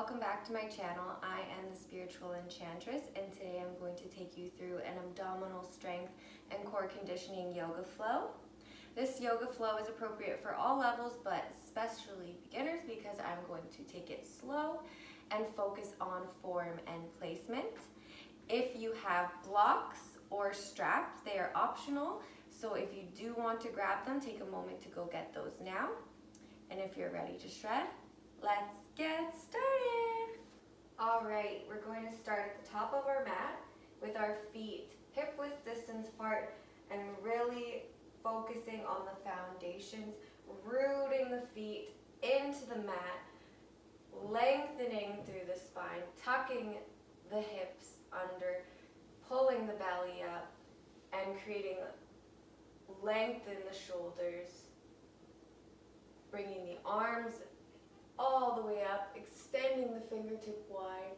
welcome back to my channel. I am the Spiritual Enchantress, and today I'm going to take you through an abdominal strength and core conditioning yoga flow. This yoga flow is appropriate for all levels, but especially beginners, because I'm going to take it slow and focus on form and placement. If you have blocks or straps, they are optional, so if you do want to grab them, take a moment to go get those now. And if you're ready to shred, let's get started. All right, we're going to start at the top of our mat with our feet hip width distance apart and really focusing on the foundations, rooting the feet into the mat, lengthening through the spine, tucking the hips under, pulling the belly up, and creating length in the shoulders, bringing the arms all the way up, extending the fingertip wide,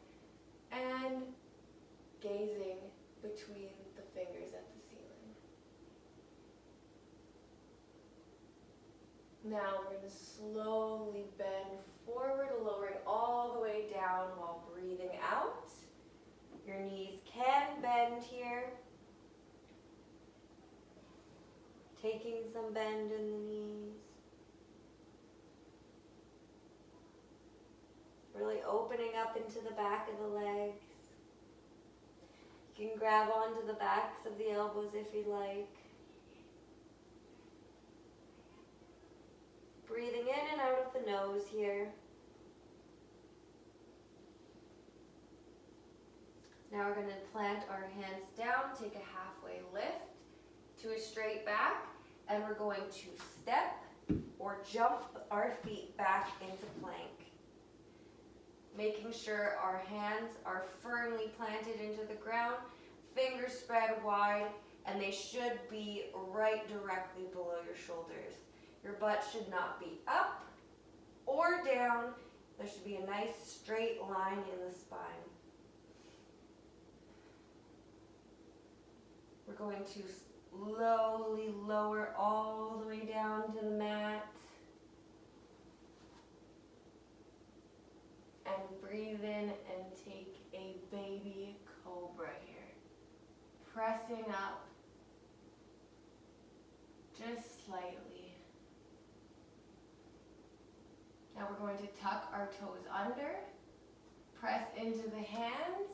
and gazing between the fingers at the ceiling. Now we're going to slowly bend forward, lowering all the way down while breathing out. Your knees can bend here. Taking some bend in the knees. Really opening up into the back of the legs. You can grab onto the backs of the elbows if you'd like. Breathing in and out of the nose here. Now we're going to plant our hands down, take a halfway lift to a straight back, and we're going to step or jump our feet back into plank. Making sure our hands are firmly planted into the ground, fingers spread wide, and they should be right directly below your shoulders. Your butt should not be up or down. There should be a nice straight line in the spine. We're going to slowly lower all the way down to the mat. And breathe in and take a baby cobra here. Pressing up just slightly. Now we're going to tuck our toes under, press into the hands,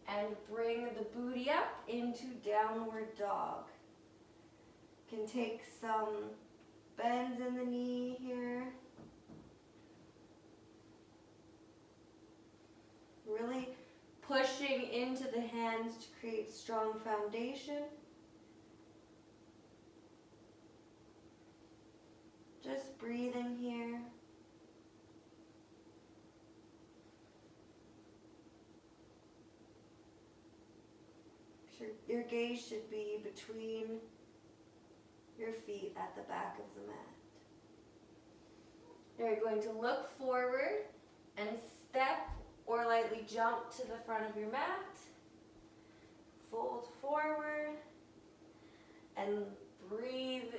and bring the booty up into downward dog. Can take some bends in the knee here. Really pushing into the hands to create strong foundation. Just breathing here. Your gaze should be between your feet at the back of the mat. Now you're going to look forward and step or lightly jump to the front of your mat. Fold forward and breathe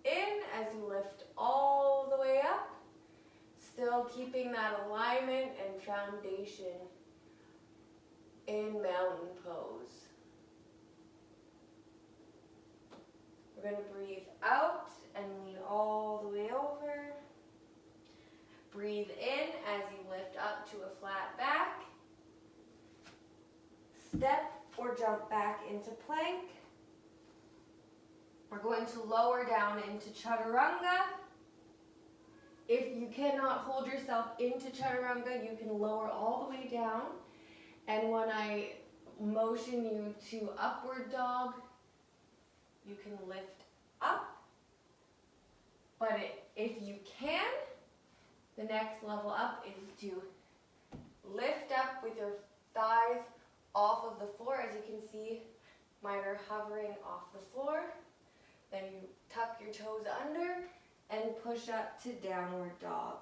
in as you lift all the way up, still keeping that alignment and foundation in mountain pose. We're going to breathe out and lean all the way over. Breathe in as you lift up to a flat back. Step or jump back into plank. We're going to lower down into chaturanga. If you cannot hold yourself into chaturanga, you can lower all the way down. And when I motion you to upward dog, you can lift up. But if you can, the next level up is to lift up with your thighs off of the floor. As you can see, mine are hovering off the floor. Then you tuck your toes under and push up to downward dog.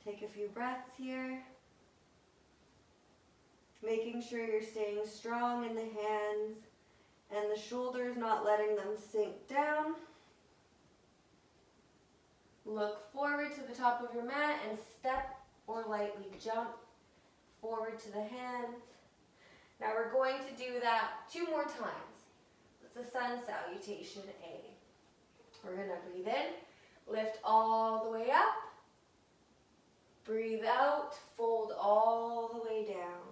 Take a few breaths here. Making sure you're staying strong in the hands and the shoulders, not letting them sink down. Look forward to the top of your mat and step or lightly jump forward to the hands. Now we're going to do that 2 more times. It's the sun salutation A. We're going to breathe in, lift all the way up. Breathe out, fold all the way down.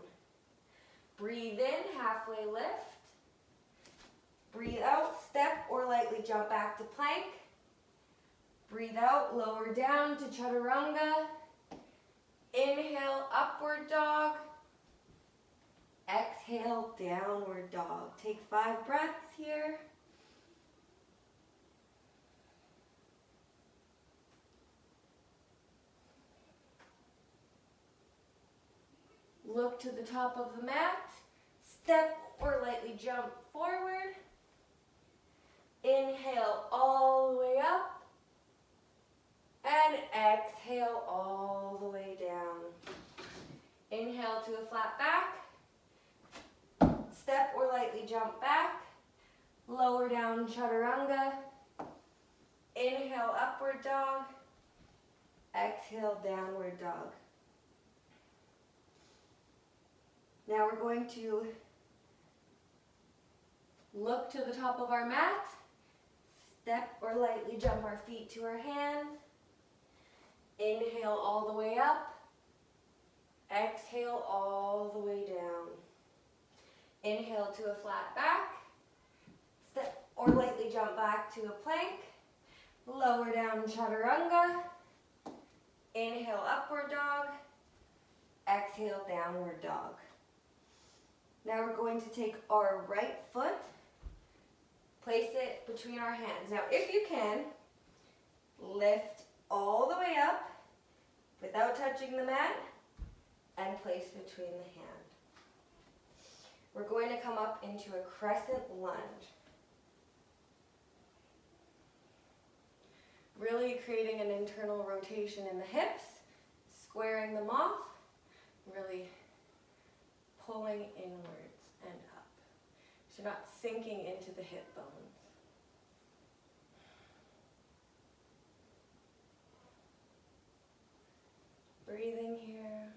Breathe in, halfway lift. Breathe out, step or lightly jump back to plank. Breathe out, lower down to chaturanga. Inhale, upward dog. Exhale, downward dog. Take 5 breaths here. Look to the top of the mat. Step or lightly jump forward. Inhale all the way up. And exhale all the way down. Inhale to a flat back. Step or lightly jump back. Lower down chaturanga. Inhale, upward dog. Exhale, downward dog. Now we're going to look to the top of our mat. Step or lightly jump our feet to our hands. Inhale all the way up. Exhale all the way down. Inhale to a flat back. Step or lightly jump back to a plank. Lower down chaturanga. Inhale, upward dog. Exhale, downward dog. Now we're going to take our right foot, place it between our hands. Now if you can, lift all the way up without touching the mat and place between the hand. We're going to come up into a crescent lunge. Really creating an internal rotation in the hips, squaring them off, really pulling inwards and up. So you're not sinking into the hip bones. Breathing here.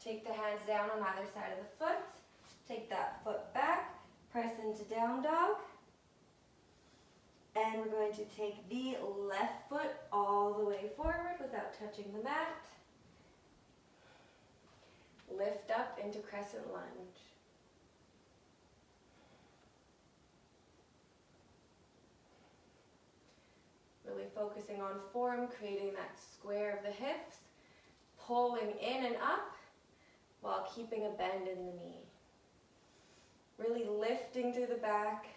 Take the hands down on either side of the foot. Take that foot back. Press into down dog. And we're going to take the left foot all the way forward without touching the mat. Lift up into crescent lunge. Really focusing on form, creating that square of the hips, pulling in and up while keeping a bend in the knee. Really lifting through the back.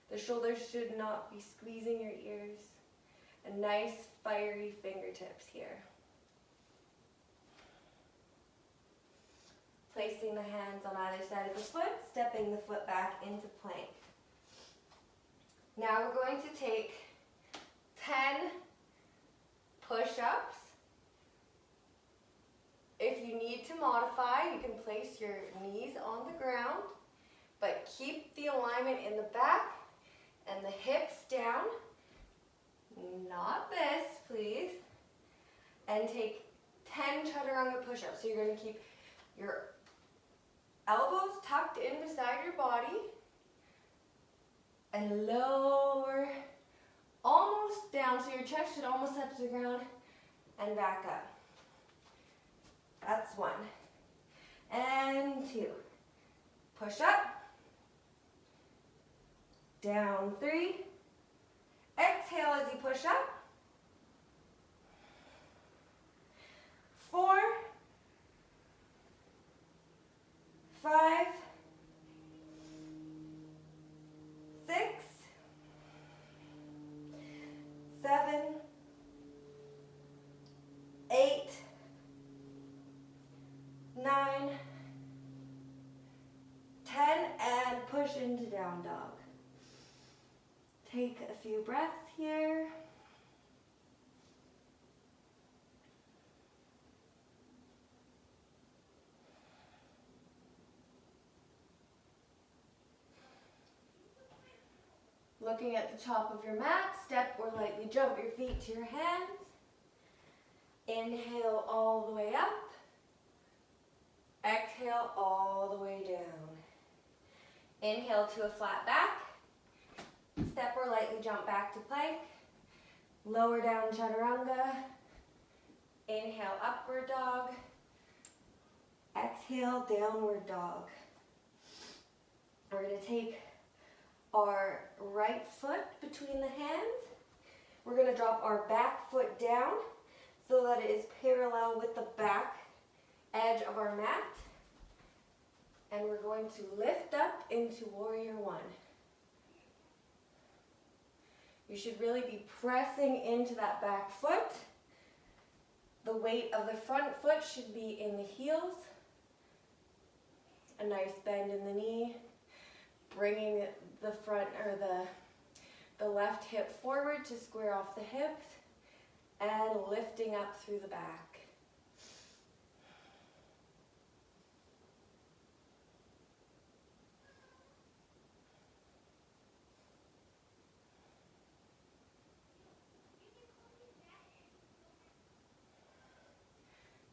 The shoulders should not be squeezing your ears. And nice fiery fingertips here. Placing the hands on either side of the foot, stepping the foot back into plank. Now we're going to take 10 push-ups. If you need to modify, you can place your knees on the ground, but keep the alignment in the back and the hips down. Not this, please. And take 10 chaturanga push-ups. So you're going to keep your elbows tucked in beside your body and lower almost down, so your chest should almost touch the ground, and back up. That's 1. And 2. Push up. Down 3. Exhale as you push up. 4. 5. 6. 7. 8. 9. 10, and push into down dog. Take a few breaths here. Looking at the top of your mat, step or lightly jump your feet to your hands. Inhale all the way up. Exhale all the way down. Inhale to a flat back. Step or lightly jump back to plank. Lower down chaturanga. Inhale, upward dog. Exhale, downward dog. We're going to take our right foot between the hands. We're going to drop our back foot down so that it is parallel with the back edge of our mat. And we're going to lift up into warrior one. You should really be pressing into that back foot. The weight of the front foot should be in the heels. A nice bend in the knee, bringing the front or the left hip forward to square off the hips and lifting up through the back.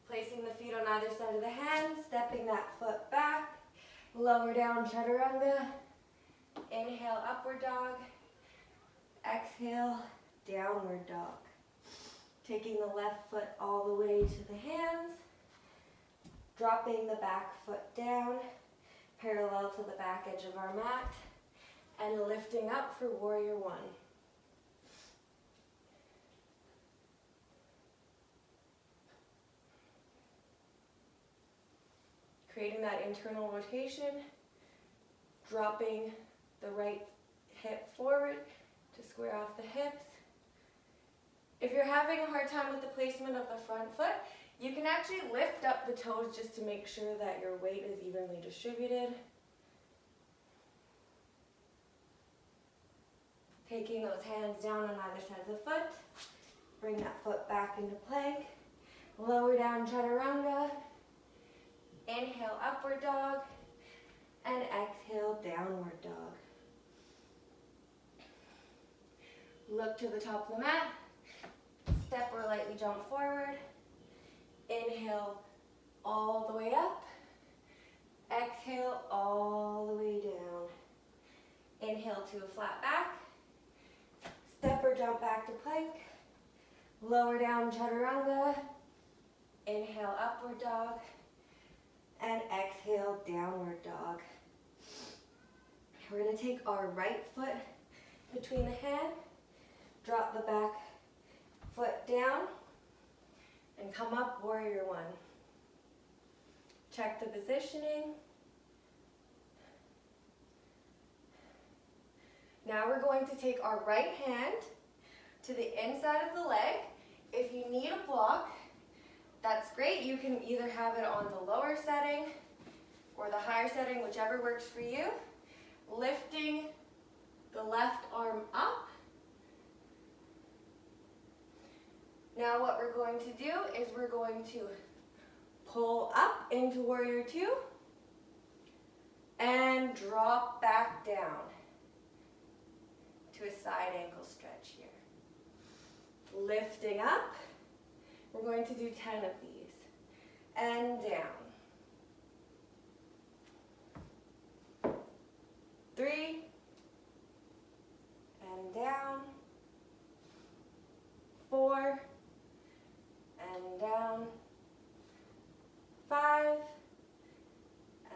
Placing the feet on either side of the hands, stepping that foot back, lower down chaturanga, inhale upward dog, exhale downward dog. Taking the left foot all the way to the hands, dropping the back foot down, parallel to the back edge of our mat, and lifting up for warrior one. Creating that internal rotation, dropping the right hip forward to square off the hips. If you're having a hard time with the placement of the front foot, you can actually lift up the toes just to make sure that your weight is evenly distributed. Taking those hands down on either side of the foot, bring that foot back into plank, lower down chaturanga. Inhale, upward dog, and exhale, downward dog. Look to the top of the mat, step or lightly jump forward. Inhale all the way up, exhale all the way down. Inhale to a flat back, step or jump back to plank, lower down chaturanga. Inhale, upward dog. And exhale, downward dog. We're going to take our right foot between the hand, drop the back foot down, and come up, warrior one. Check the positioning. Now we're going to take our right hand to the inside of the leg. If you need a block, that's great. You can either have it on the lower setting or the higher setting, whichever works for you. Lifting the left arm up. Now what we're going to do is we're going to pull up into warrior two and drop back down to a side ankle stretch here. Lifting up. We're going to do 10 of these. And down. 3. And down. 4. And down. 5.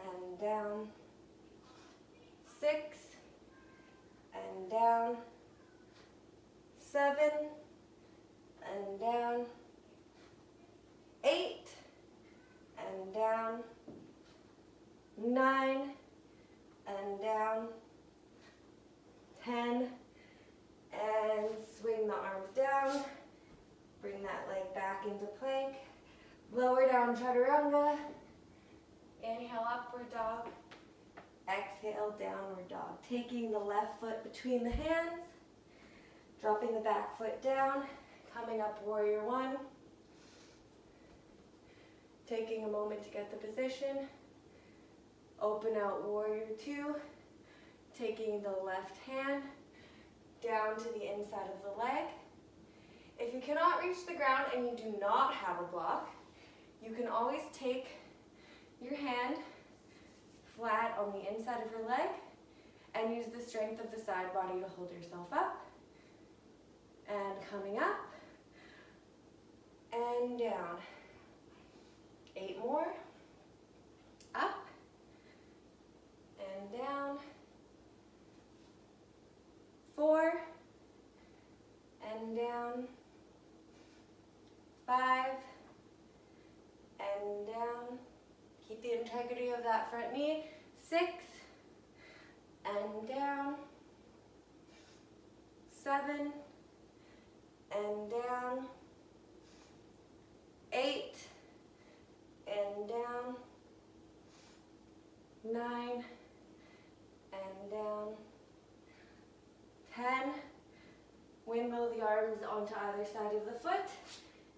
And down. 6. And down. 7. And down. 8, and down, 9, and down, 10, and swing the arms down, bring that leg back into plank, lower down chaturanga, inhale upward dog, exhale downward dog, taking the left foot between the hands, dropping the back foot down, coming up warrior one. Taking a moment to get the position. Open out warrior two. Taking the left hand, down to the inside of the leg. If you cannot reach the ground and you do not have a block, you can always take your hand flat on the inside of your leg and use the strength of the side body to hold yourself up. And coming up and down. 8 more. Up and down. 4 and down. 5 and down. Keep the integrity of that front knee. 6 and down. 7 and down. 8 and down. 9 and down. 10. Windmill the arms onto either side of the foot.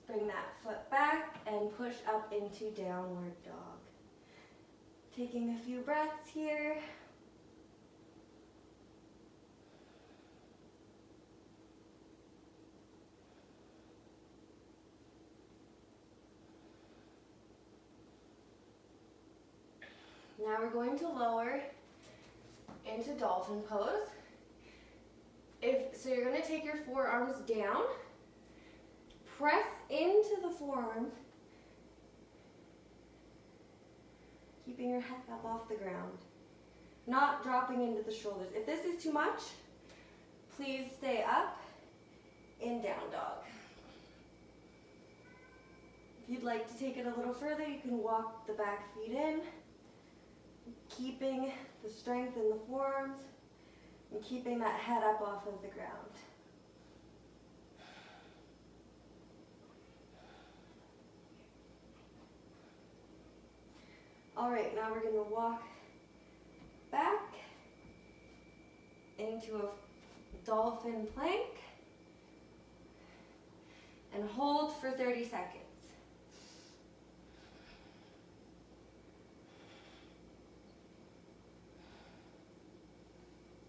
Bring that foot back and push up into downward dog. Taking a few breaths here. Now we're going to lower into dolphin pose. So you're going to take your forearms down, press into the forearms, keeping your head up off the ground, not dropping into the shoulders. If this is too much, please stay up in down dog. If you'd like to take it a little further, you can walk the back feet in, keeping the strength in the forearms and keeping that head up off of the ground. All right, now we're going to walk back into a dolphin plank and hold for 30 seconds.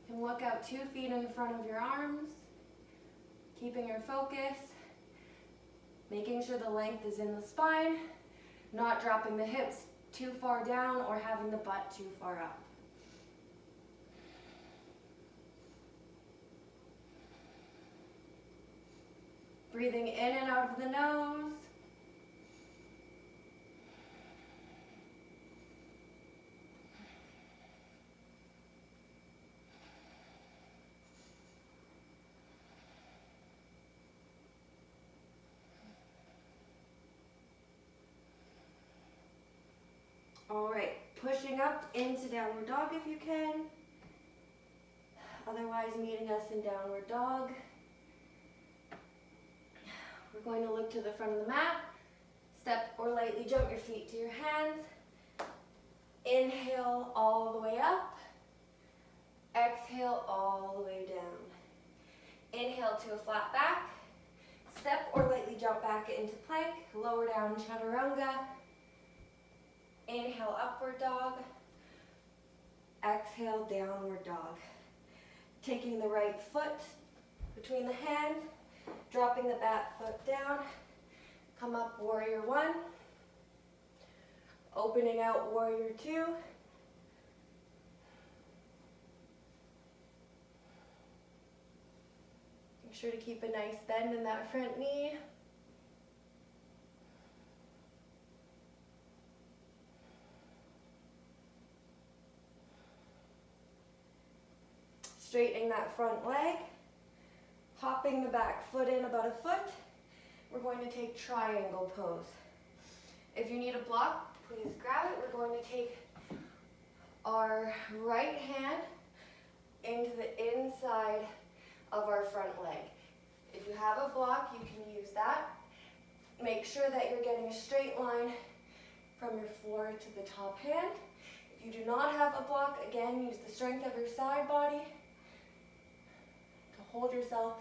And look out 2 feet in front of your arms, keeping your focus, making sure the length is in the spine, not dropping the hips too far down or having the butt too far up. Breathing in and out of the nose. All right, pushing up into downward dog if you can. Otherwise, meeting us in downward dog. We're going to look to the front of the mat. Step or lightly jump your feet to your hands. Inhale all the way up. Exhale all the way down. Inhale to a flat back. Step or lightly jump back into plank. Lower down chaturanga. Inhale, upward dog. Exhale, downward dog. Taking the right foot between the hands, dropping the back foot down. Come up, warrior 1. Opening out, warrior 2. Make sure to keep a nice bend in that front knee. Straightening that front leg, hopping the back foot in about a foot. We're going to take triangle pose. If you need a block, please grab it. We're going to take our right hand into the inside of our front leg. If you have a block, you can use that. Make sure that you're getting a straight line from your floor to the top hand. If you do not have a block, again, use the strength of your side body. Hold yourself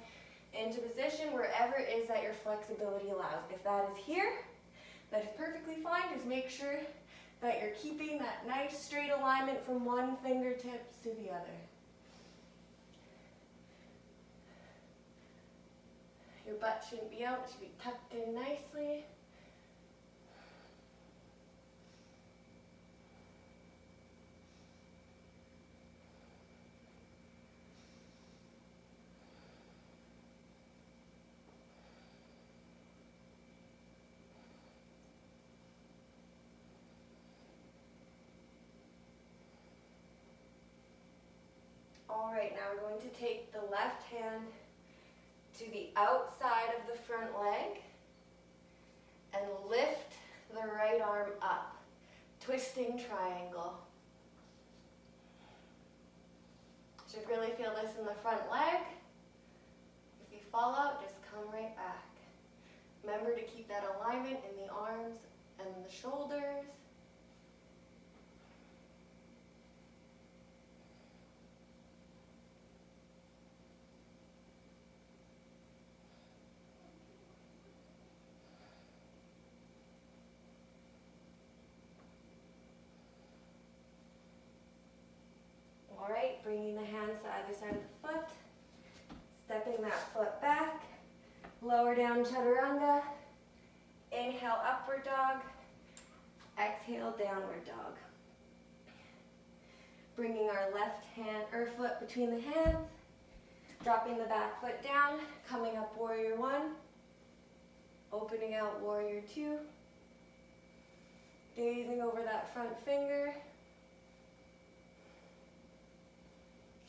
into position wherever it is that your flexibility allows. If that is here, that is perfectly fine. Just make sure that you're keeping that nice straight alignment from one fingertips to the other. butt shouldn't be out, it should be tucked in nicely. All right, now we're going to take the left hand to the outside of the front leg and lift the right arm up. Twisting triangle. Should really feel this in the front leg. If you fall out, just come right back. Remember to keep that alignment in the arms and the shoulders. All right, bringing the hands to either side of the foot, stepping that foot back, lower down chaturanga, inhale upward dog, exhale downward dog. Bringing our left hand or foot between the hands, dropping the back foot down, coming up warrior one, opening out warrior two, gazing over that front finger.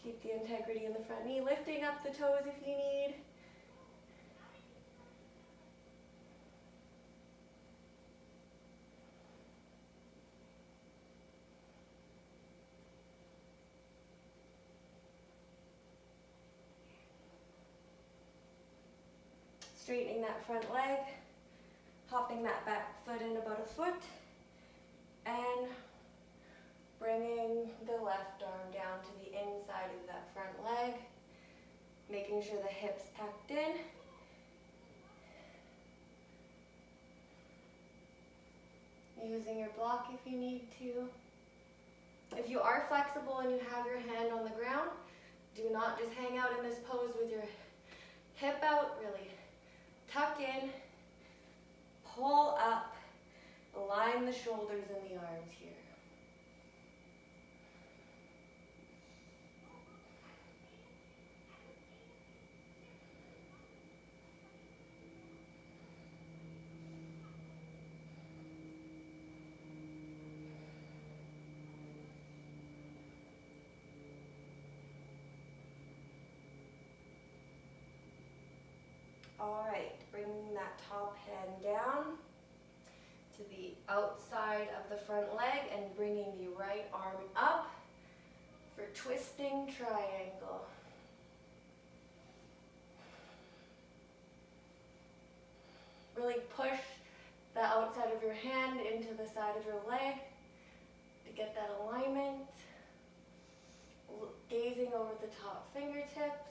Keep the integrity in the front knee, lifting up the toes if you need. Straightening that front leg, hopping that back foot in about a foot, and bringing the left arm down to the inside of that front leg, making sure the hips tucked in. Using your block if you need to. If you are flexible and you have your hand on the ground, do not just hang out in this pose with your hip out, really tuck in, pull up, align the shoulders and the arms here. All right, bringing that top hand down to the outside of the front leg and bringing the right arm up for twisting triangle. Really push the outside of your hand into the side of your leg to get that alignment. Gazing over the top fingertips.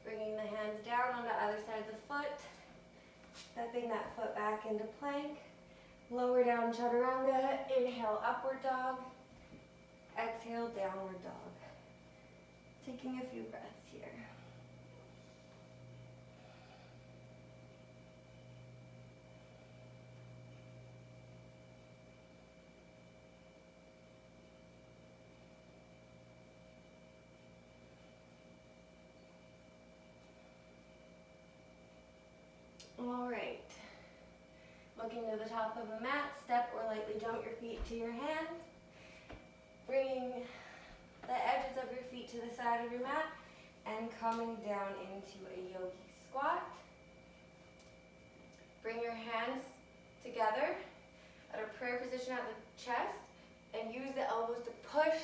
Bringing the hands down on the other side of the foot, stepping that foot back into plank, lower down chaturanga, inhale upward dog, exhale downward dog. Taking a few breaths here. All right, looking to the top of the mat, step or lightly jump your feet to your hands, bringing the edges of your feet to the side of your mat and coming down into a yogi squat. Bring your hands together at a prayer position at the chest and use the elbows to push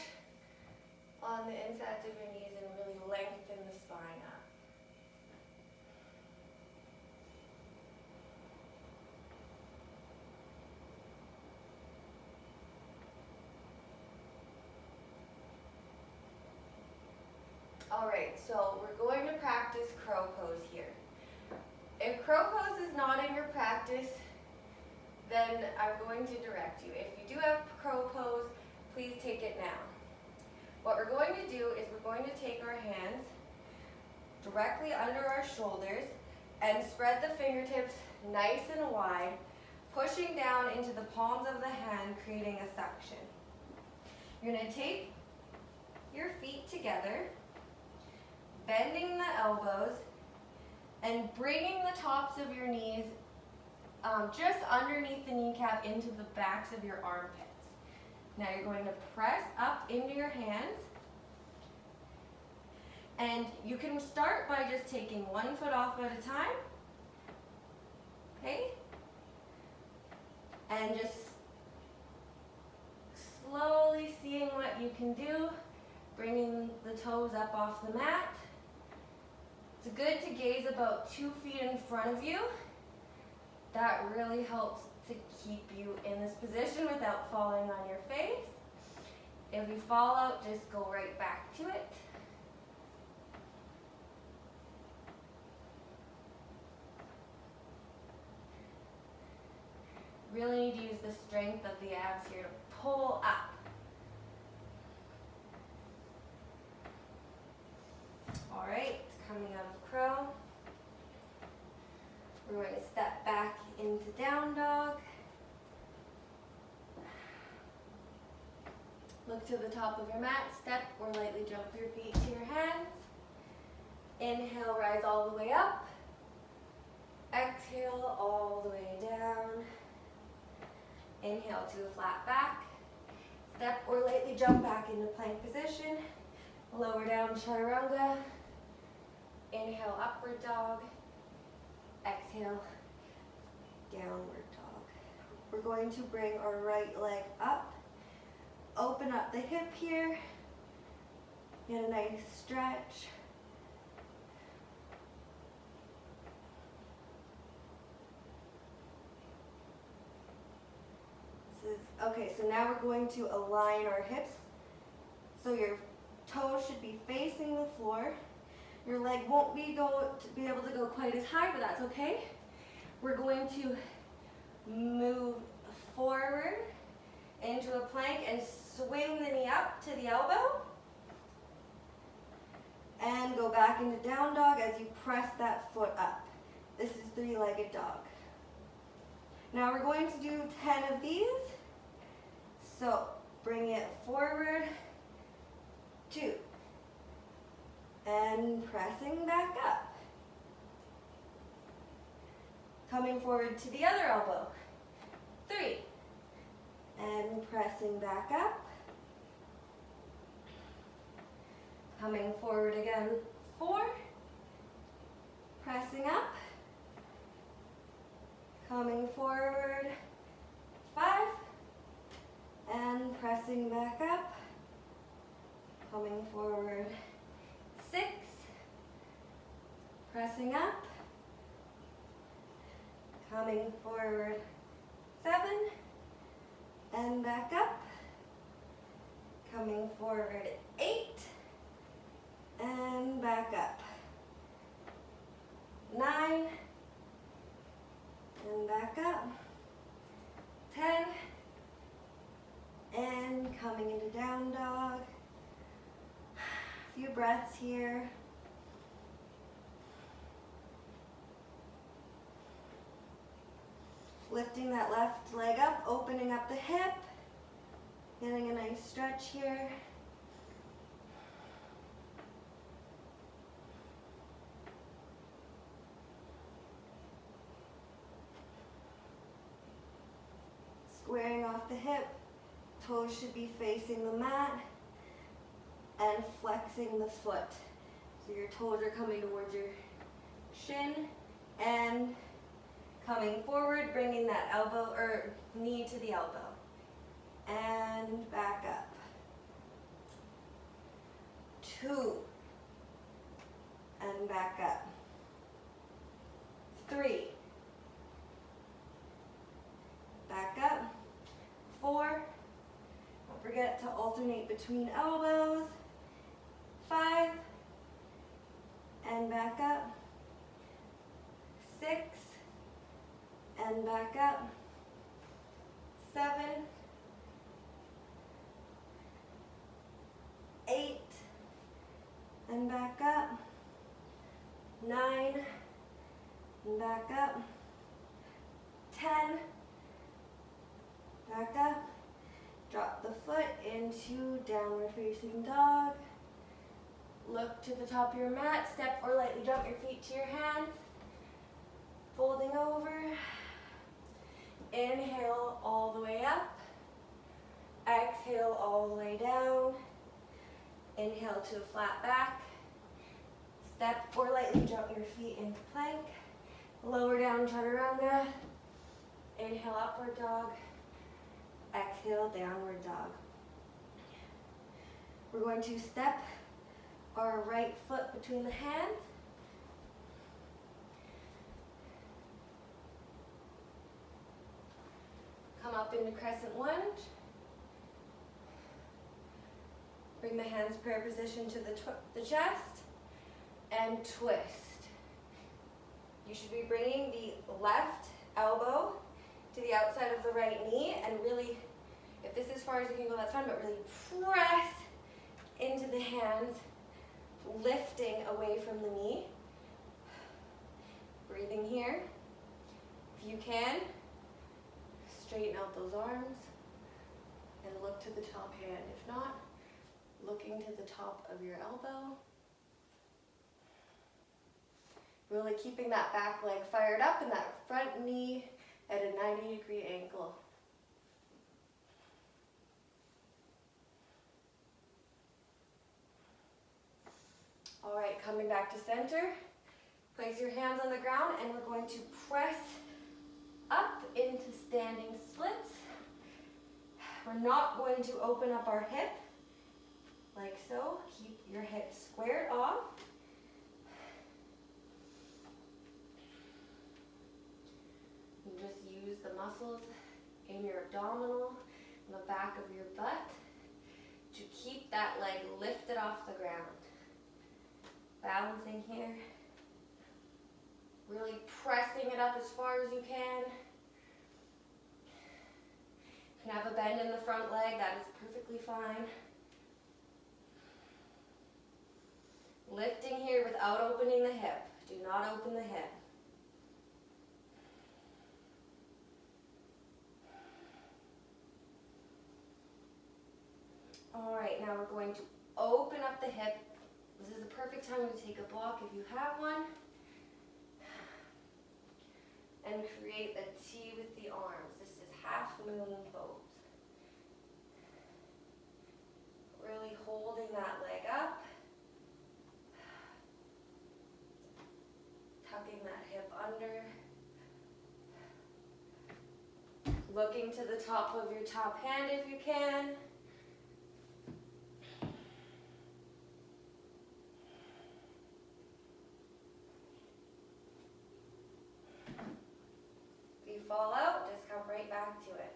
on the insides of your knees and really lengthen the spine up. Alright, so we're going to practice crow pose here. If crow pose is not in your practice, then I'm going to direct you. If you do have crow pose, please take it now. What we're going to do is we're going to take our hands directly under our shoulders and spread the fingertips nice and wide, pushing down into the palms of the hand, creating a suction. You're going to take your feet together, bending the elbows, and bringing the tops of your knees just underneath the kneecap into the backs of your armpits. Now you're going to press up into your hands, and you can start by just taking one foot off at a time, okay? And just slowly seeing what you can do, bringing the toes up off the mat. It's good to gaze about 2 feet in front of you. That really helps to keep you in this position without falling on your face. If you fall out, just go right back to it. Really need to use the strength of the abs here to pull up. All right, coming out of crow. We're going to step back into down dog. Look to the top of your mat, step or lightly jump your feet to your hands. Inhale, rise all the way up. Exhale, all the way down. Inhale to a flat back. Step or lightly jump back into plank position. Lower down, chaturanga. Inhale, upward dog. Exhale, downward dog. We're going to bring our right leg up. Open up the hip here. Get a nice stretch. Okay, so now we're going to align our hips. So your toes should be facing the floor. Your leg won't be able to go quite as high, but that's okay. We're going to move forward into a plank and swing the knee up to the elbow. And go back into down dog as you press that foot up. This is three-legged dog. Now we're going to do 10 of these. So bring it forward, 2, and pressing back up. Coming forward to the other elbow, 3, and pressing back up. Coming forward again, 4, pressing up. Coming forward, 5, and pressing back up. Coming forward, 6, pressing up. Coming forward, 7, and back up. Coming forward, 8, and back up. 9, and back up. 10, and coming into down dog. A few breaths here. Lifting that left leg up, opening up the hip, getting a nice stretch here. Squaring off the hip, toes should be facing the mat, and flexing the foot. So your toes are coming towards your shin, and coming forward, bringing that elbow or knee to the elbow. And back up. 2, and back up. 3, back up. 4, don't forget to alternate between elbows. 5, and back up. 6 and back up. 7, 8 and back up. 9 and back up. 10, back up. Drop the foot into downward facing dog. Look to the top of your mat, step or lightly jump your feet to your hands. Folding over. Inhale all the way up. Exhale all the way down. Inhale to a flat back. Step or lightly jump your feet into plank. Lower down chaturanga. Inhale, upward dog. Exhale, downward dog. We're going to step our right foot between the hands. Come up into crescent lunge. Bring the hands prayer position to the chest and twist. You should be bringing the left elbow to the outside of the right knee and really, if this is as far as you can go, that's fine, but really press into the hands, lifting away from the knee. Breathing here. If you can, straighten out those arms and look to the top hand. If not, looking to the top of your elbow. Really keeping that back leg fired up and that front knee at a 90-degree angle. All right, coming back to center. Place your hands on the ground and we're going to press up into standing splits. We're not going to open up our hip like so. Keep your hip squared off. You just use the muscles in your abdominal and the back of your butt to keep that leg lifted off the ground. Balancing here. Really pressing it up as far as you can. You can have a bend in the front leg, that is perfectly fine. Lifting here without opening the hip. Do not open the hip. All right, now we're going to open up the hip. This is the perfect time to take a block if you have one. And create a T with the arms. This is half moon pose. Really holding that leg up. Tucking that hip under. Looking to the top of your top hand if you can. Fall out, just come right back to it.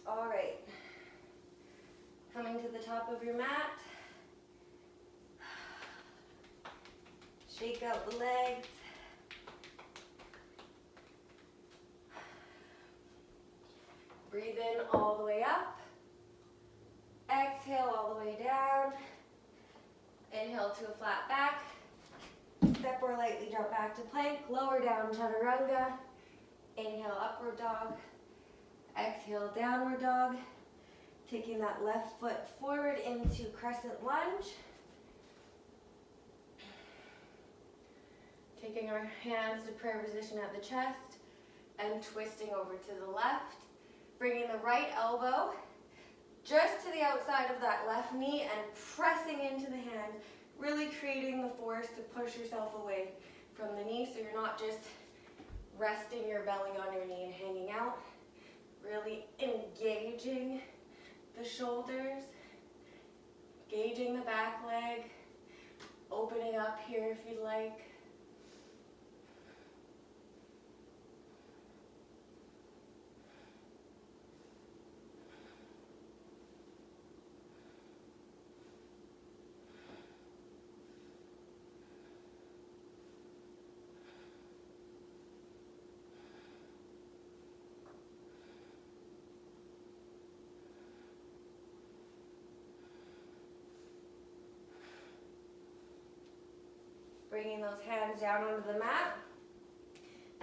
All right. Coming to the top of your mat. Shake out the legs. Breathe in all the way up. Exhale all the way down. Inhale to a flat back. Step or lightly drop back to plank. Lower down chaturanga. Inhale, upward dog. Exhale, downward dog. Taking that left foot forward into crescent lunge. Taking our hands to prayer position at the chest and twisting over to the left. Bringing the right elbow just to the outside of that left knee and pressing into the hand, really creating the force to push yourself away from the knee so you're not just resting your belly on your knee and hanging out. Really engaging the shoulders, engaging the back leg, opening up here if you'd like. Bringing those hands down onto the mat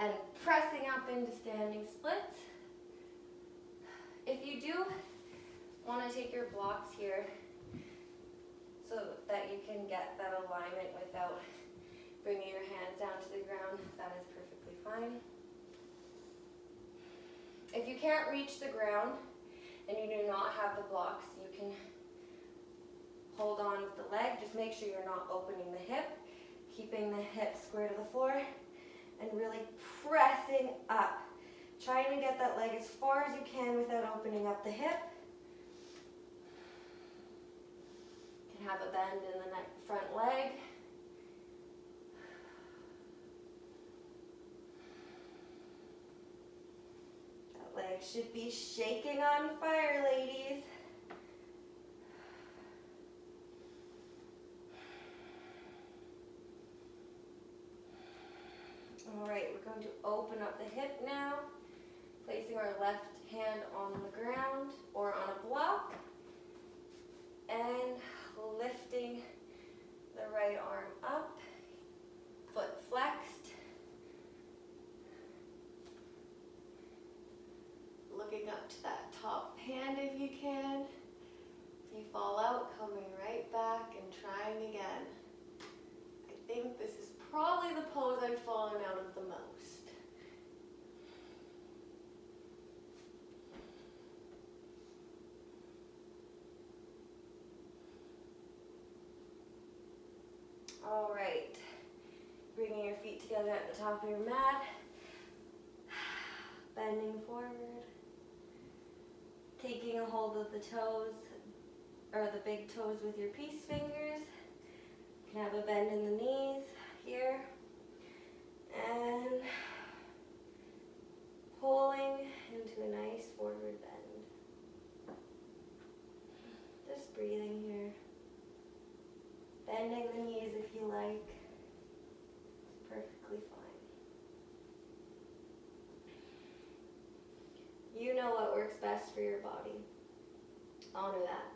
and pressing up into standing splits. If you do want to take your blocks here so that you can get that alignment without bringing your hands down to the ground, that is perfectly fine. If you can't reach the ground and you do not have the blocks, you can hold on with the leg. Just make sure you're not opening the hip, keeping the hip square to the floor, and really pressing up. Trying to get that leg as far as you can without opening up the hip. You can have a bend in the front leg. That leg should be shaking on fire, ladies. All right, we're going to open up the hip now, placing our left hand on the ground or on a block, and lifting the right arm up, foot flexed, looking up to that top hand if you can. If you fall out, coming right back and trying again. I think this is probably the pose I've fallen out of the most. All right, bringing your feet together at the top of your mat, bending forward, taking a hold of the toes, or the big toes with your peace fingers. You can have a bend in the knees here, and pulling into a nice forward bend. Just breathing here. Bending the knees if you like. It's perfectly fine. You know what works best for your body. Honor that.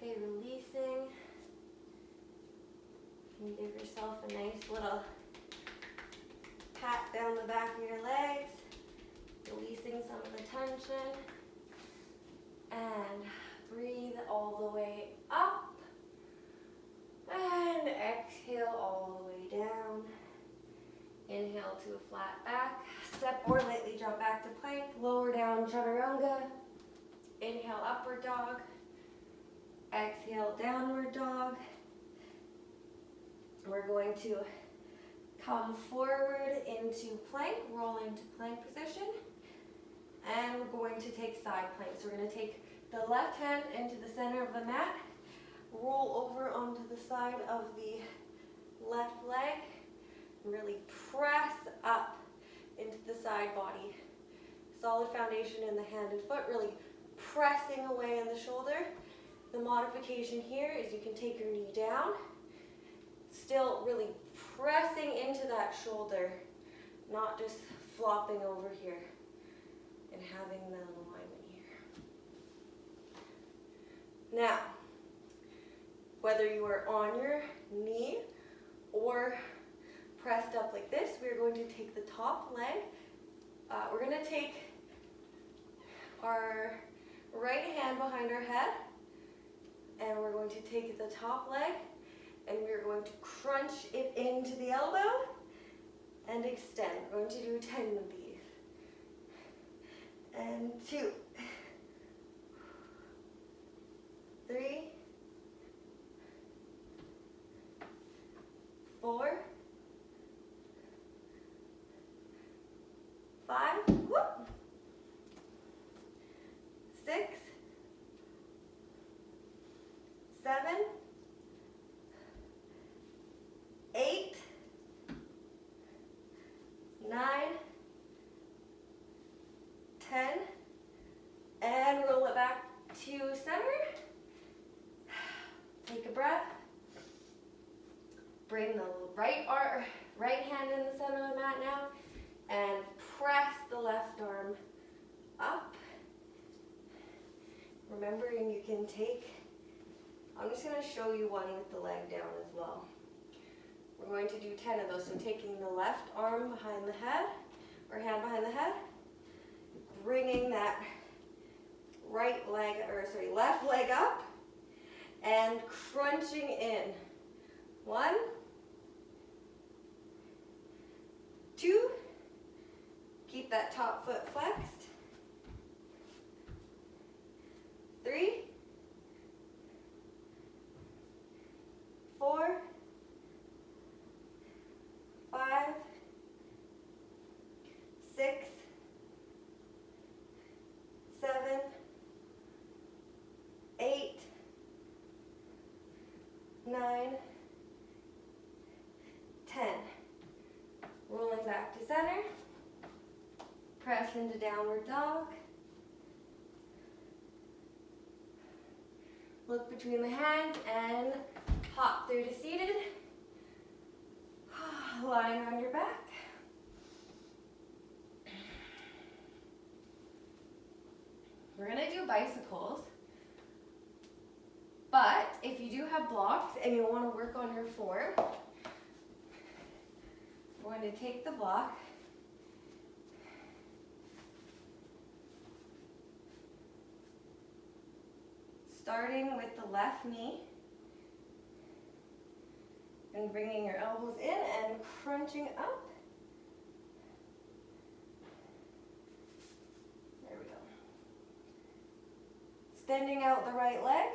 Okay, releasing. You can give yourself a nice little pat down the back of your legs, releasing some of the tension, and breathe all the way up, and exhale all the way down. Inhale to a flat back, step or lightly jump back to plank, lower down chaturanga, inhale upward dog, exhale downward dog. We're going to come forward into plank, roll into plank position, and we're going to take side plank. So we're going to take the left hand into the center of the mat, roll over onto the side of the left leg, and really press up into the side body. Solid foundation in the hand and foot, really pressing away in the shoulder. The modification here is you can take your knee down, still really pressing into that shoulder, not just flopping over here, and having that alignment here. Now, whether you are on your knee or pressed up like this, we're going to take the top leg. We're going to take our right hand behind our head, and we're going to take the top leg, and we're going to crunch it into the elbow and extend. We're going to do 10 of these. And 2, 3, 4, 5, whoop, 6, 7, 8, 9, 10, and roll it back to center. Take a breath. Bring the right hand in the center of the mat now, and press the left arm up. Remembering you can take, I'm just going to show you one with the leg down as well. We're going to do 10 of those. So taking the left arm behind the head, or hand behind the head, bringing that left leg up and crunching in. 1, 2, keep that top foot flexed. 3, 4, 5, 6, 7, 8, 9, 10. Rolling back to center. Press into downward dog. Look between the hands and hop through to seated. Lying on your back. We're going to do bicycles. But if you do have blocks and you want to work on your form, we're going to take the block, starting with the left knee, and bringing your elbows in and crunching up. There we go. Extending out the right leg,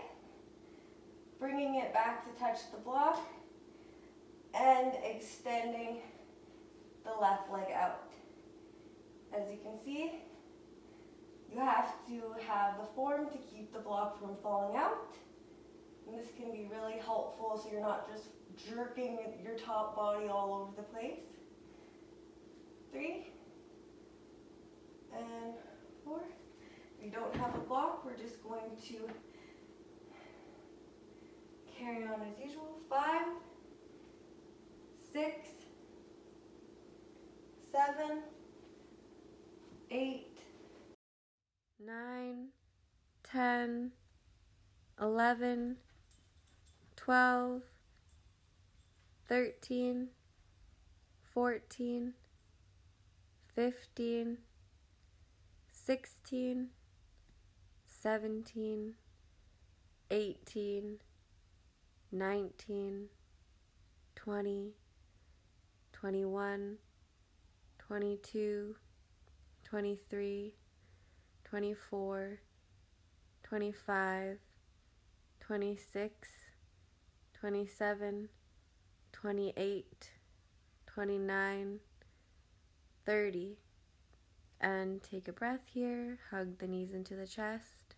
bringing it back to touch the block, and extending the left leg out. As you can see, you have to have the form to keep the block from falling out. And this can be really helpful so you're not just jerking your top body all over the place. 3 and 4. If you don't have a block, we're just going to carry on as usual. 5, 6, 7, 8, 9, 10, 11, 12, 13, 14, 15, 16, 17, 18, 19, 20, 21, 22, 23, 24, 25, 26, 27, 28, 29, 30, and take a breath here, hug the knees into the chest.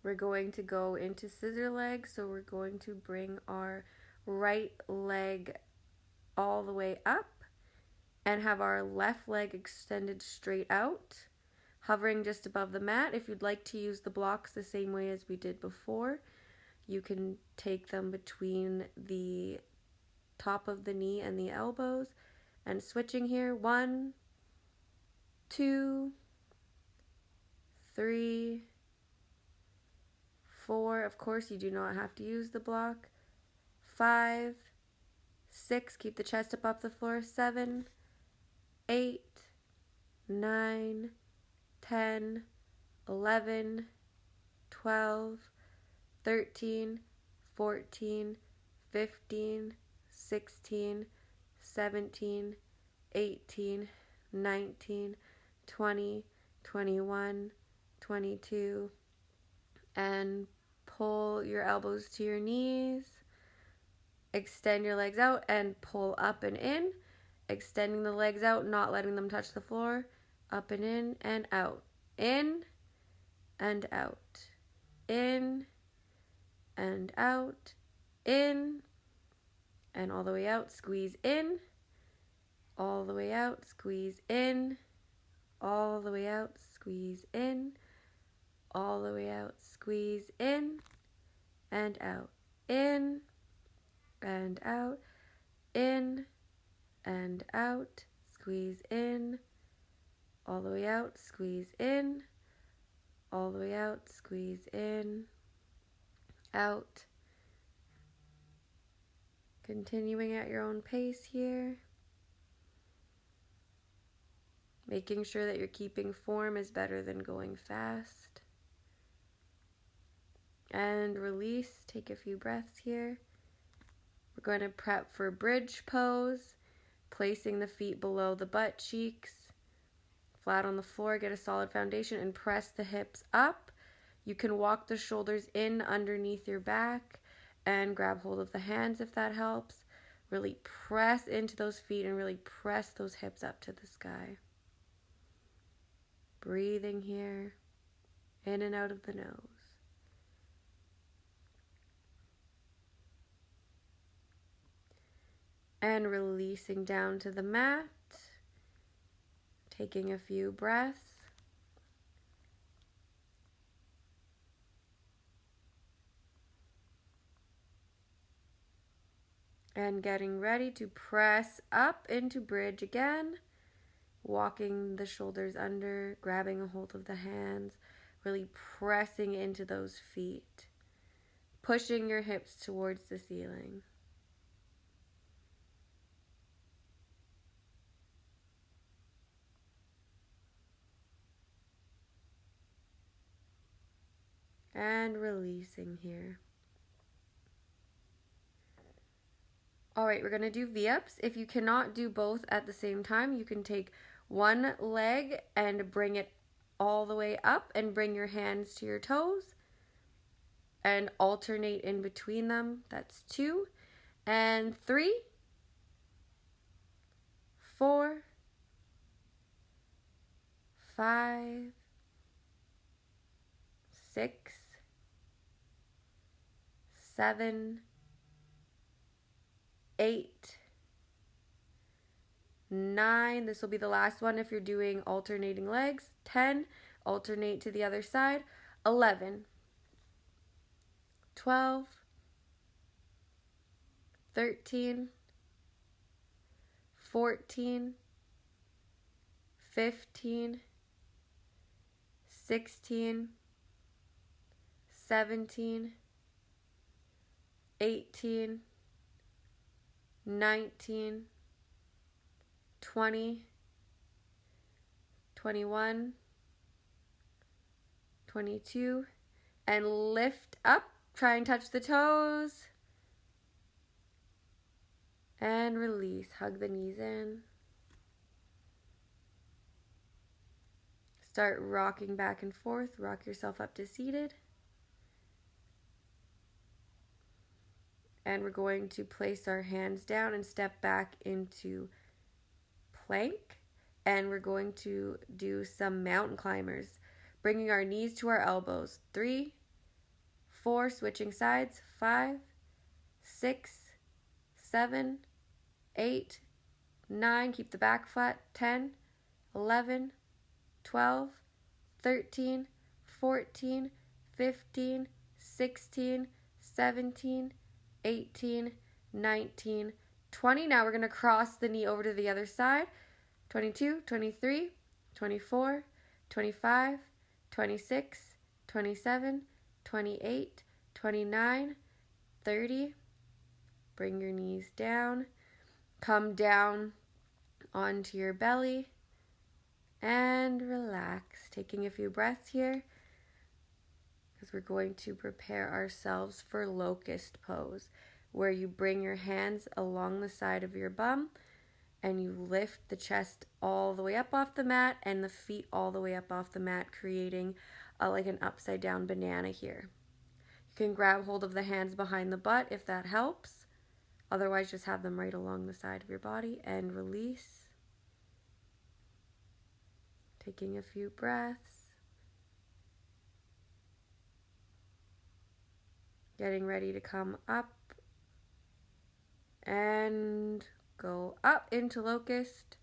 We're going to go into scissor legs, so we're going to bring our right leg all the way up and have our left leg extended straight out, hovering just above the mat. If you'd like to use the blocks the same way as we did before, you can take them between the top of the knee and the elbows, and switching here. 1, 2, 3, 4. Of course, you do not have to use the block. 5, 6. Keep the chest up off the floor. 7, 8, 9, 10, 11, 12, 13, 14, 15, 16, 17, 18, 19, 20, 21, 22, and pull your elbows to your knees. Extend your legs out and pull up and in. Extending the legs out, not letting them touch the floor. Up and in and out. In and out. In and out. In and all the way out. Squeeze in. All the way out. Squeeze in. All the way out. Squeeze in. All the way out. Squeeze in and out. In and out. In and out. squeeze in, all the way out, squeeze in, all the way out, squeeze in, out. Continuing at your own pace here. Making sure that you're keeping form is better than going fast. And release, take a few breaths here. We're going to prep for bridge pose, placing the feet below the butt cheeks, flat on the floor, get a solid foundation and press the hips up. You can walk the shoulders in underneath your back and grab hold of the hands if that helps. Really press into those feet and really press those hips up to the sky. Breathing here, in and out of the nose. And releasing down to the mat, taking a few breaths. And getting ready to press up into bridge again. Walking the shoulders under, grabbing a hold of the hands, really pressing into those feet. Pushing your hips towards the ceiling. And releasing here. Alright, we're going to do V-ups. If you cannot do both at the same time, you can take one leg and bring it all the way up and bring your hands to your toes and alternate in between them. That's 2 and 3, 4, 5, 6, 7, 8, 9, this will be the last one if you're doing alternating legs, 10, alternate to the other side, 11, 12, 13, 14, 15, 16, 17, 18, 19, 20, 21, 22, and lift up. Try and touch the toes. And release. Hug the knees in. Start rocking back and forth. Rock yourself up to seated. And we're going to place our hands down and step back into plank. And we're going to do some mountain climbers, bringing our knees to our elbows. 3, 4, switching sides. 5, 6, 7, 8, 9, keep the back flat. 10, 11, 12, 13, 14, 15, 16, 17, 18, 19, 20. Now we're going to cross the knee over to the other side. 22, 23, 24, 25, 26, 27, 28, 29, 30. Bring your knees down. Come down onto your belly and relax. Taking a few breaths here because we're going to prepare ourselves for locust pose, where you bring your hands along the side of your bum and you lift the chest all the way up off the mat and the feet all the way up off the mat, creating like an upside down banana here. You can grab hold of the hands behind the butt if that helps. Otherwise, just have them right along the side of your body and release. Taking a few breaths. Getting ready to come up and go up into locust.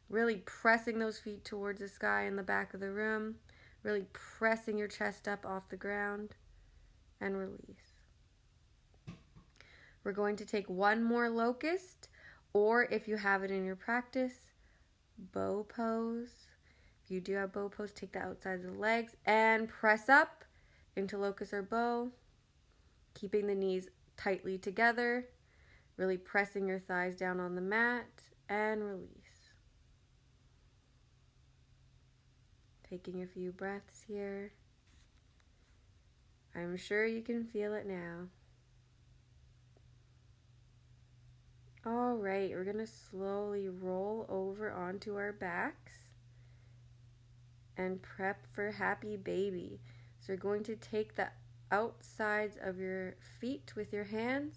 Really pressing those feet towards the sky in the back of the room. Really pressing your chest up off the ground and release. We're going to take one more locust, or if you have it in your practice, bow pose. If you do have bow pose, take the outsides of the legs and press up into locust or bow, keeping the knees tightly together, really pressing your thighs down on the mat, and release. Taking a few breaths here. I'm sure you can feel it now. All right, we're going to slowly roll over onto our backs and prep for happy baby. So you're going to take the outsides of your feet with your hands,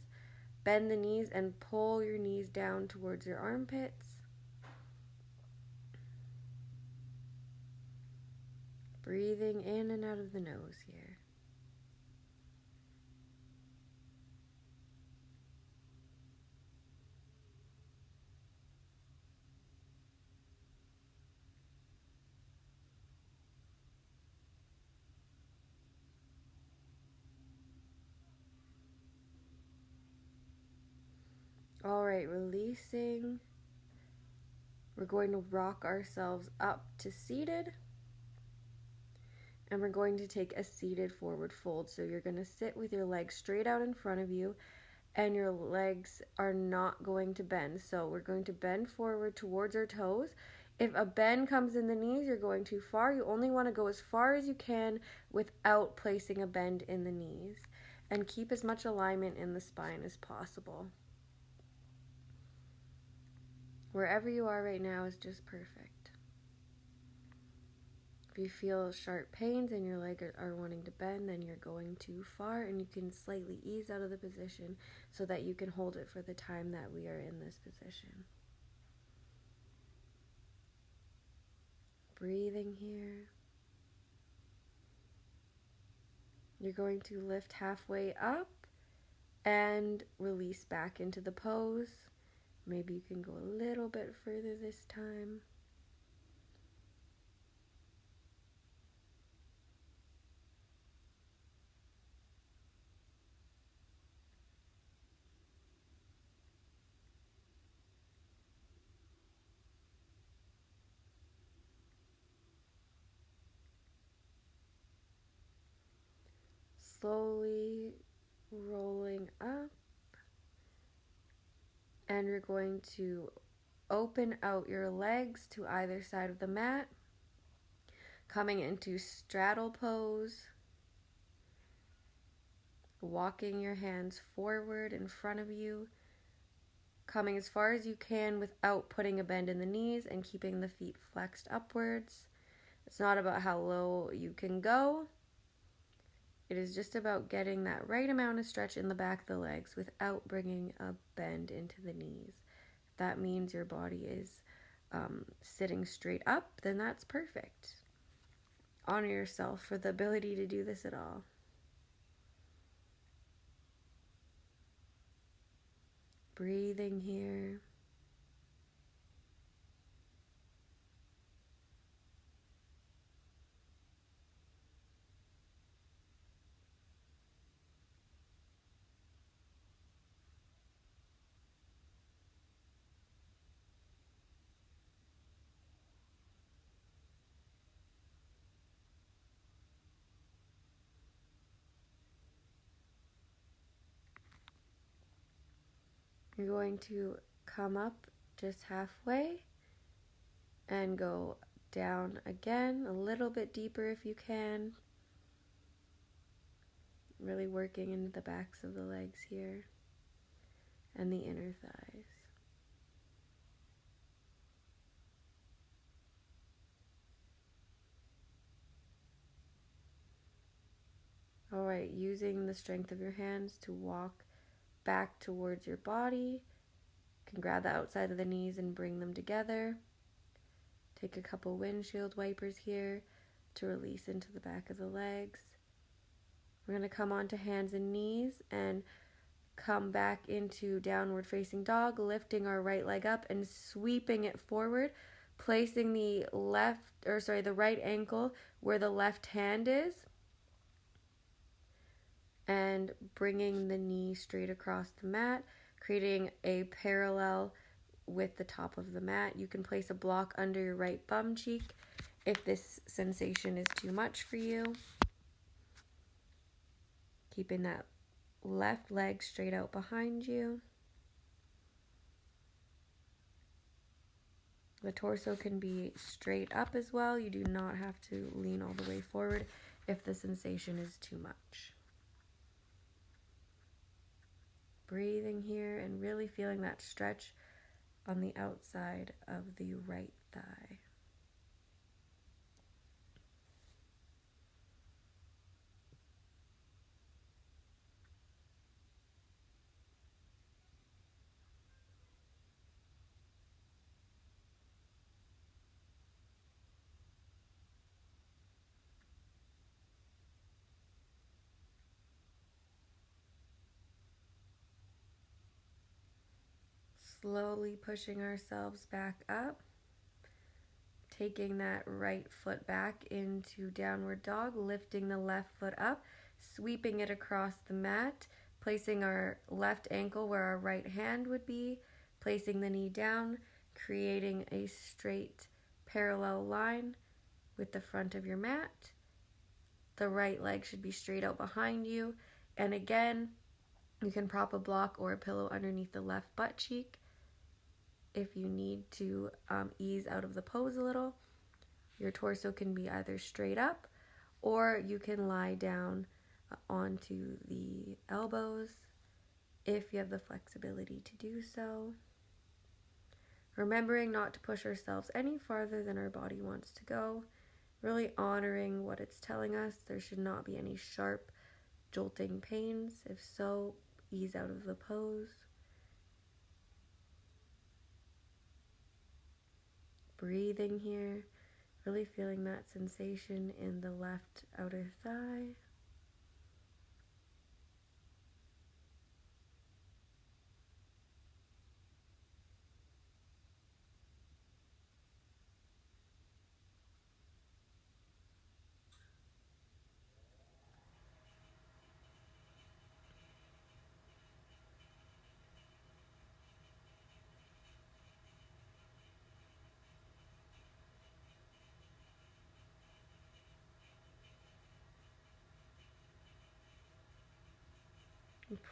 bend the knees and pull your knees down towards your armpits. Breathing in and out of the nose here. All right, releasing. We're going to rock ourselves up to seated. And we're going to take a seated forward fold. So you're going to sit with your legs straight out in front of you, and your legs are not going to bend. So we're going to bend forward towards our toes. If a bend comes in the knees, you're going too far. You only want to go as far as you can without placing a bend in the knees. And keep as much alignment in the spine as possible. Wherever you are right now is just perfect. If you feel sharp pains and your legs are wanting to bend, then you're going too far, and you can slightly ease out of the position so that you can hold it for the time that we are in this position. Breathing here. You're going to lift halfway up and release back into the pose. Maybe you can go a little bit further this time. Slowly rolling up, and you're going to open out your legs to either side of the mat, coming into straddle pose, walking your hands forward in front of you, coming as far as you can without putting a bend in the knees and keeping the feet flexed upwards. It's not about how low you can go. It is just about getting that right amount of stretch in the back of the legs without bringing a bend into the knees. If that means your body is sitting straight up, then that's perfect. Honor yourself for the ability to do this at all. Breathing here. You're going to come up just halfway and go down again, a little bit deeper if you can. Really working into the backs of the legs here and the inner thighs. All right, using the strength of your hands to walk back towards your body. You can grab the outside of the knees and bring them together. Take a couple windshield wipers here to release into the back of the legs. We're going to come onto hands and knees and come back into downward facing dog, lifting our right leg up and sweeping it forward, placing the right ankle where the left hand is, and bringing the knee straight across the mat, creating a parallel with the top of the mat. You can place a block under your right bum cheek if this sensation is too much for you. Keeping that left leg straight out behind you. The torso can be straight up as well. You do not have to lean all the way forward if the sensation is too much. Breathing here and really feeling that stretch on the outside of the right thigh. Slowly pushing ourselves back up, taking that right foot back into downward dog, lifting the left foot up, sweeping it across the mat, placing our left ankle where our right hand would be, placing the knee down, creating a straight parallel line with the front of your mat. The right leg should be straight out behind you, and again, you can prop a block or a pillow underneath the left butt cheek if you need to ease out of the pose a little. Your torso can be either straight up or you can lie down onto the elbows if you have the flexibility to do so. Remembering not to push ourselves any farther than our body wants to go. Really honoring what it's telling us. There should not be any sharp, jolting pains. If so, ease out of the pose. Breathing here, really feeling that sensation in the left outer thigh.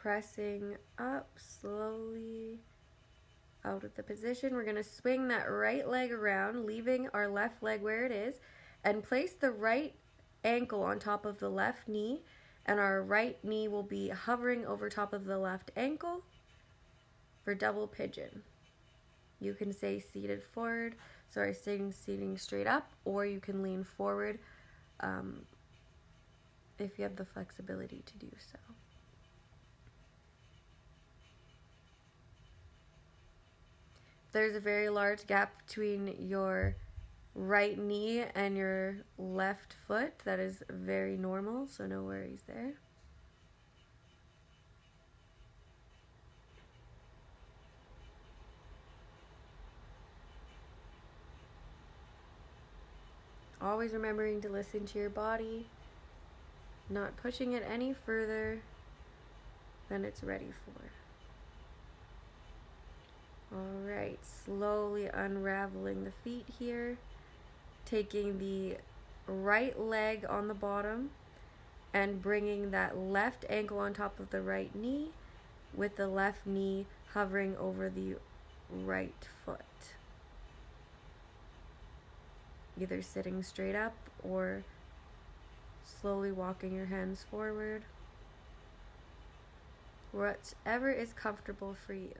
Pressing up slowly out of the position. We're going to swing that right leg around, leaving our left leg where it is, and place the right ankle on top of the left knee, and our right knee will be hovering over top of the left ankle for double pigeon. You can say seated forward, seating straight up, or you can lean forward if you have the flexibility to do so. There's a very large gap between your right knee and your left foot. That is very normal, so no worries there. Always remembering to listen to your body, not pushing it any further than it's ready for. All right, slowly unraveling the feet here, taking the right leg on the bottom and bringing that left ankle on top of the right knee with the left knee hovering over the right foot. Either sitting straight up or slowly walking your hands forward. Whatever is comfortable for you.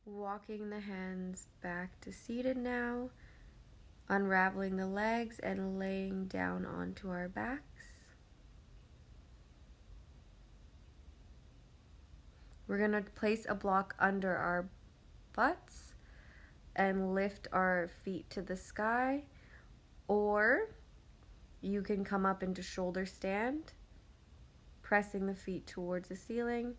Walking the hands back to seated now, unraveling the legs and laying down onto our backs. We're going to place a block under our butts and lift our feet to the sky, or you can come up into shoulder stand, pressing the feet towards the ceiling,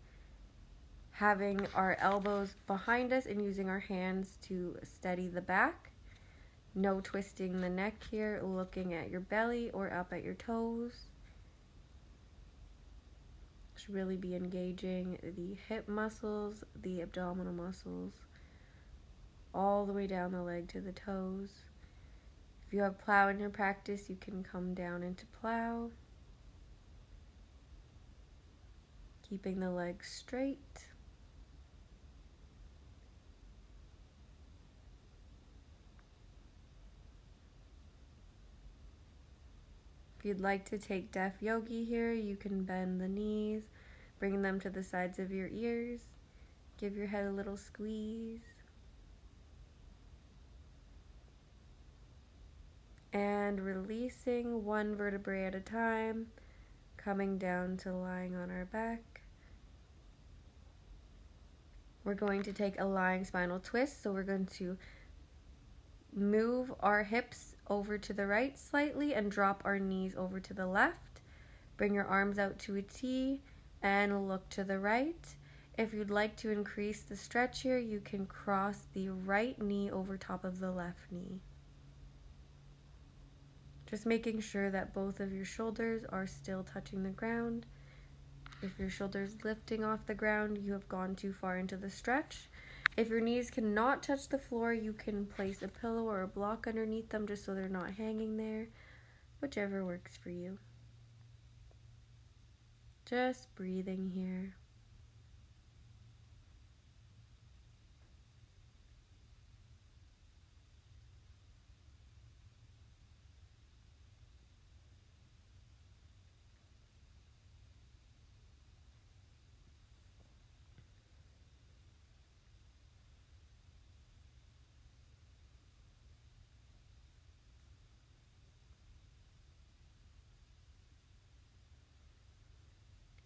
having our elbows behind us and using our hands to steady the back. No twisting the neck here, looking at your belly or up at your toes. Should really be engaging the hip muscles, the abdominal muscles, all the way down the leg to the toes. If you have plow in your practice, you can come down into plow. Keeping the legs straight. If you'd like to take deaf yogi here, you can bend the knees, bring them to the sides of your ears. Give your head a little squeeze. And releasing one vertebrae at a time, coming down to lying on our back. We're going to take a lying spinal twist, so we're going to move our hips over to the right slightly and drop our knees over to the left. Bring your arms out to a T and look to the right. If you'd like to increase the stretch here, you can cross the right knee over top of the left knee. Just making sure that both of your shoulders are still touching the ground. If your shoulders lifting off the ground, you have gone too far into the stretch. If your knees cannot touch the floor, you can place a pillow or a block underneath them just so they're not hanging there, whichever works for you. Just breathing here.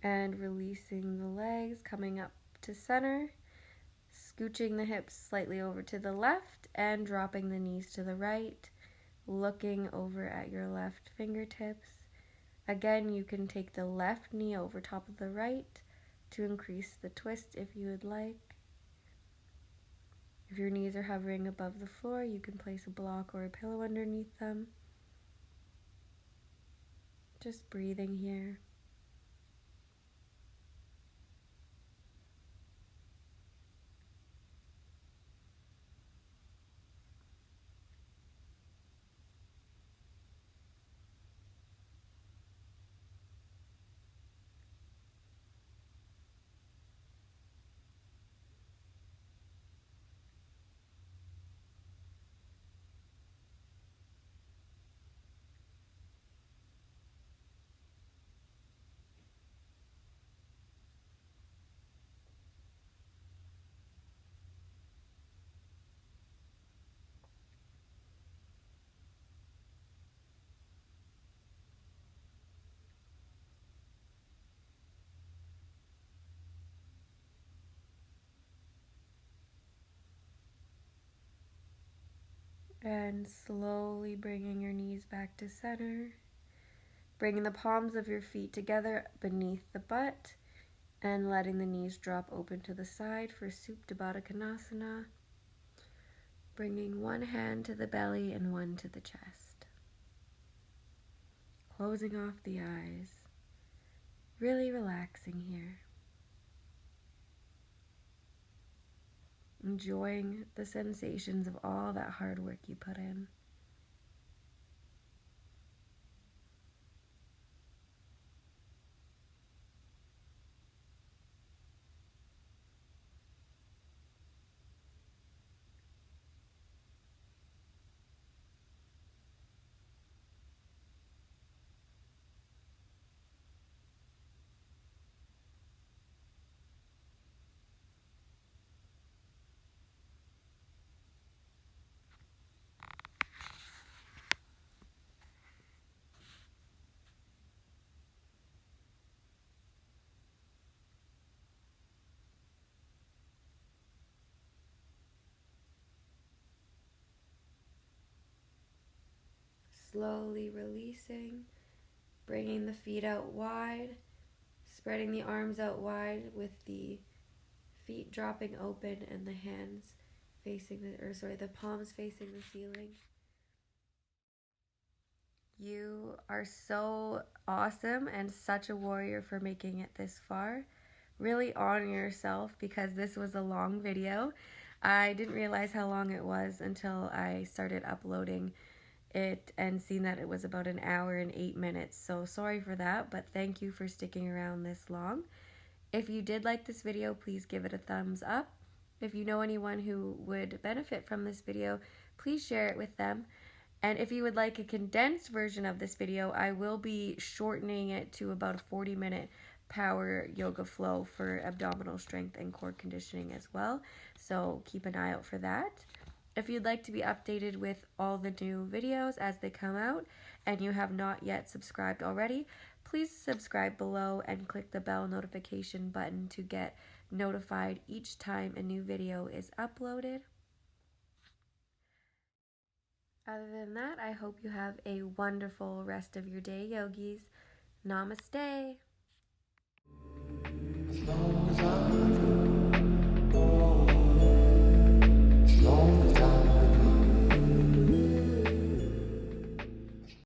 And releasing the legs, coming up to center, scooching the hips slightly over to the left and dropping the knees to the right, looking over at your left fingertips. Again, you can take the left knee over top of the right to increase the twist if you would like. If your knees are hovering above the floor, you can place a block or a pillow underneath them. Just breathing here. And slowly bringing your knees back to center. Bringing the palms of your feet together beneath the butt and letting the knees drop open to the side for Supta Baddha Konasana. Bringing one hand to the belly and one to the chest. Closing off the eyes. Really relaxing here. Enjoying the sensations of all that hard work you put in. Slowly releasing, bringing the feet out wide, spreading the arms out wide with the feet dropping open and the hands facing the palms facing the ceiling. You are so awesome and such a warrior for making it this far. Really honor yourself because this was a long video. I didn't realize how long it was until I started uploading it and seen that it was about an hour and 8 minutes. So sorry for that, but thank you for sticking around this long. If you did like this video, please give it a thumbs up. If you know anyone who would benefit from this video, please share it with them. And if you would like a condensed version of this video, I will be shortening it to about a 40-minute power yoga flow for abdominal strength and core conditioning as well. So keep an eye out for that. If you'd like to be updated with all the new videos as they come out and you have not yet subscribed already, please subscribe below and click the bell notification button to get notified each time a new video is uploaded. Other than that, I hope you have a wonderful rest of your day, yogis. Namaste. As long as I'm